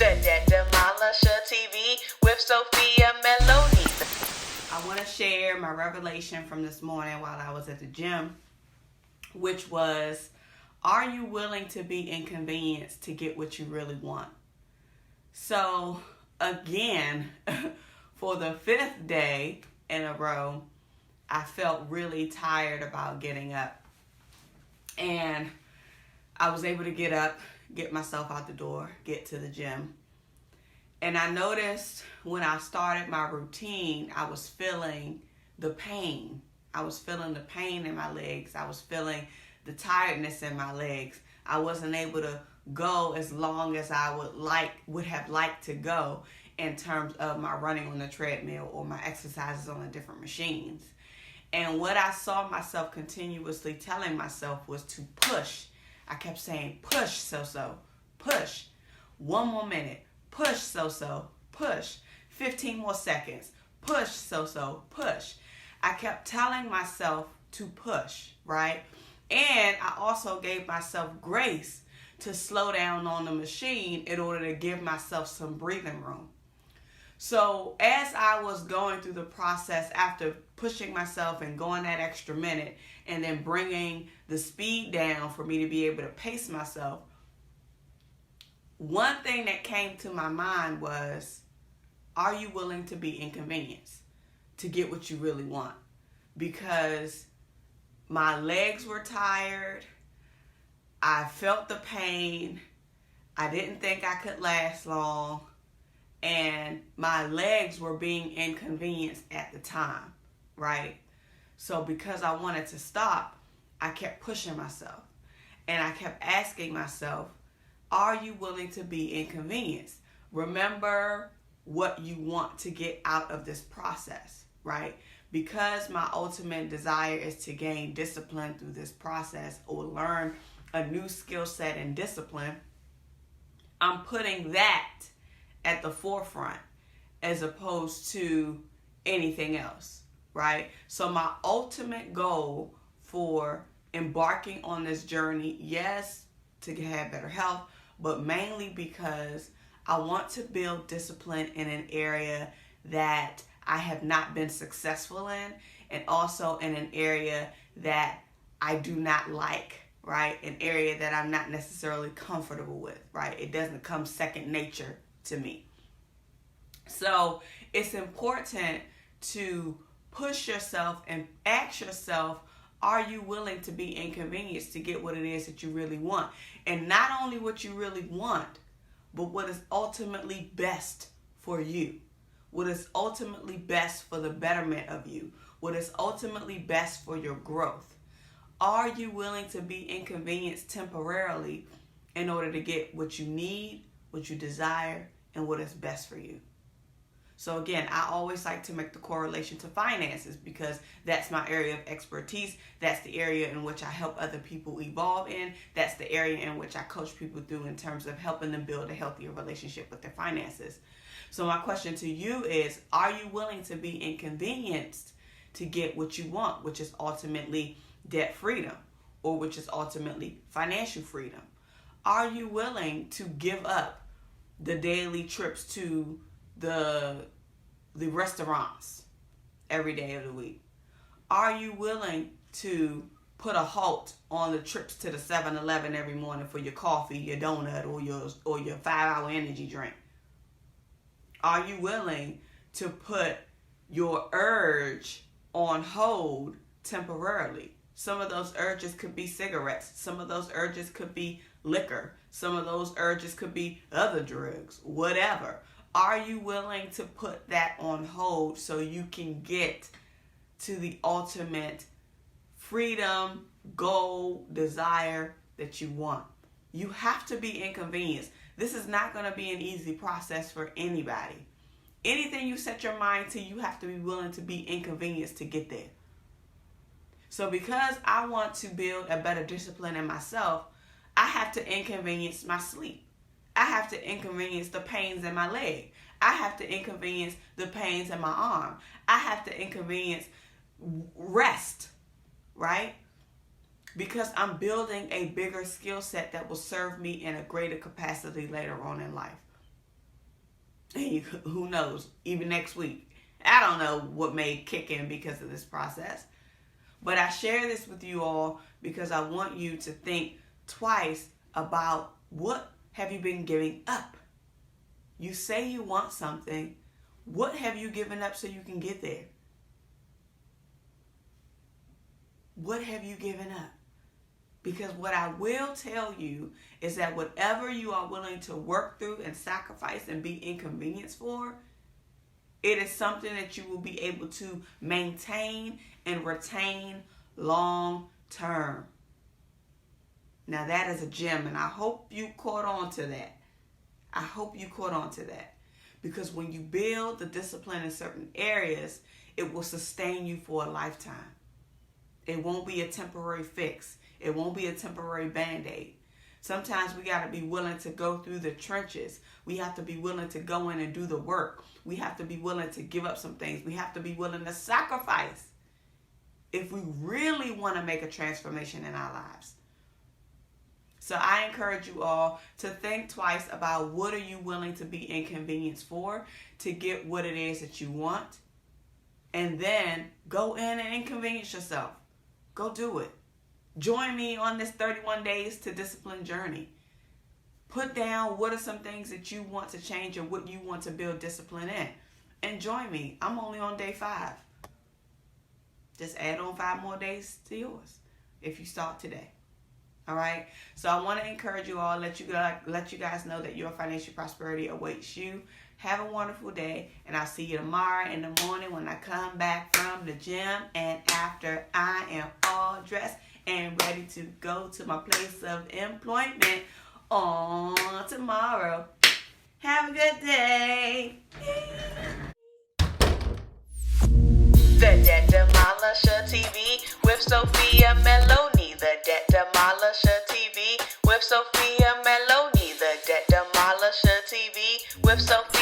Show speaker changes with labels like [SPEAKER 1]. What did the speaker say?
[SPEAKER 1] The Debt Demolisher TV with Sophia Melone.
[SPEAKER 2] I want to share my revelation from this morning while I was at the gym, which was, are you willing to be inconvenienced to get what you really want? So again, for the 5th day in a row, I felt really tired about getting up. And I was able to get up, get myself out the door, get to the gym. And I noticed when I started my routine, I was feeling the pain. I was feeling the pain in my legs. I was feeling the tiredness in my legs. I wasn't able to go as long as I would have liked to go in terms of my running on the treadmill or my exercises on the different machines. And what I saw myself continuously telling myself was to push. I kept saying, push, so-so, push. 1 more minute, push, so-so, push. 15 more seconds, push, so-so, push. I kept telling myself to push, right? And I also gave myself grace to slow down on the machine in order to give myself some breathing room. So as I was going through the process after pushing myself and going that extra minute and then bringing the speed down for me to be able to pace myself, one thing that came to my mind was, are you willing to be inconvenienced to get what you really want? Because my legs were tired. I felt the pain. I didn't think I could last long. And my legs were being inconvenienced at the time, right? So because I wanted to stop, I kept pushing myself. And I kept asking myself, are you willing to be inconvenienced? Remember what you want to get out of this process, right? Because my ultimate desire is to gain discipline through this process or learn a new skill set and discipline, I'm putting that at the forefront as opposed to anything else, right? So my ultimate goal for embarking on this journey, yes, to have better health, but mainly because I want to build discipline in an area that I have not been successful in, and also in an area that I do not like, right? An area that I'm not necessarily comfortable with, right? It doesn't come second nature to me. So it's important to push yourself and ask yourself, are you willing to be inconvenienced to get what it is that you really want? And not only what you really want, but what is ultimately best for you. What is ultimately best for the betterment of you. What is ultimately best for your growth. Are you willing to be inconvenienced temporarily in order to get what you need, what you desire, and what is best for you? So again, I always like to make the correlation to finances because that's my area of expertise. That's the area in which I help other people evolve in. That's the area in which I coach people through in terms of helping them build a healthier relationship with their finances. So my question to you is, are you willing to be inconvenienced to get what you want, which is ultimately debt freedom, or which is ultimately financial freedom? Are you willing to give up the daily trips to the restaurants every day of the week? Are you willing to put a halt on the trips to the 7-Eleven every morning for your coffee, your donut, or your 5-hour energy drink? Are you willing to put your urge on hold temporarily? Some of those urges could be cigarettes. Some of those urges could be liquor. Some of those urges could be other drugs, whatever. Are you willing to put that on hold so you can get to the ultimate freedom, goal, desire that you want? You have to be inconvenienced. This is not going to be an easy process for anybody. Anything you set your mind to, you have to be willing to be inconvenienced to get there. So because I want to build a better discipline in myself, I have to inconvenience my sleep. I have to inconvenience the pains in my leg. I have to inconvenience the pains in my arm. I have to inconvenience rest, right? Because I'm building a bigger skill set that will serve me in a greater capacity later on in life. And who knows, even next week. I don't know what may kick in because of this process. But I share this with you all because I want you to think twice about what have you been giving up. You say you want something. What have you given up so you can get there? What have you given up? Because what I will tell you is that whatever you are willing to work through and sacrifice and be inconvenienced for, it is something that you will be able to maintain and retain long term. Now that is a gem, and I hope you caught on to that. I hope you caught on to that. Because when you build the discipline in certain areas, it will sustain you for a lifetime. It won't be a temporary fix. It won't be a temporary band-aid. Sometimes we got to be willing to go through the trenches. We have to be willing to go in and do the work. We have to be willing to give up some things. We have to be willing to sacrifice if we really want to make a transformation in our lives. So I encourage you all to think twice about what are you willing to be inconvenienced for to get what it is that you want. And then go in and inconvenience yourself. Go do it. Join me on this 31 days to discipline journey. Put down what are some things that you want to change or what you want to build discipline in. And join me. I'm only on day 5. Just add on 5 more days to yours if you start today. All right. So I want to encourage you all, let you guys know that your financial prosperity awaits you. Have a wonderful day, and I'll see you tomorrow in the morning when I come back from the gym and after I am all dressed and ready to go to my place of employment on tomorrow. Have a good day.
[SPEAKER 1] The Debt Demolisher TV with Sophia Melone. The Debt Demolisher TV with Sophia Melone. The Debt Demolisher TV with Sophia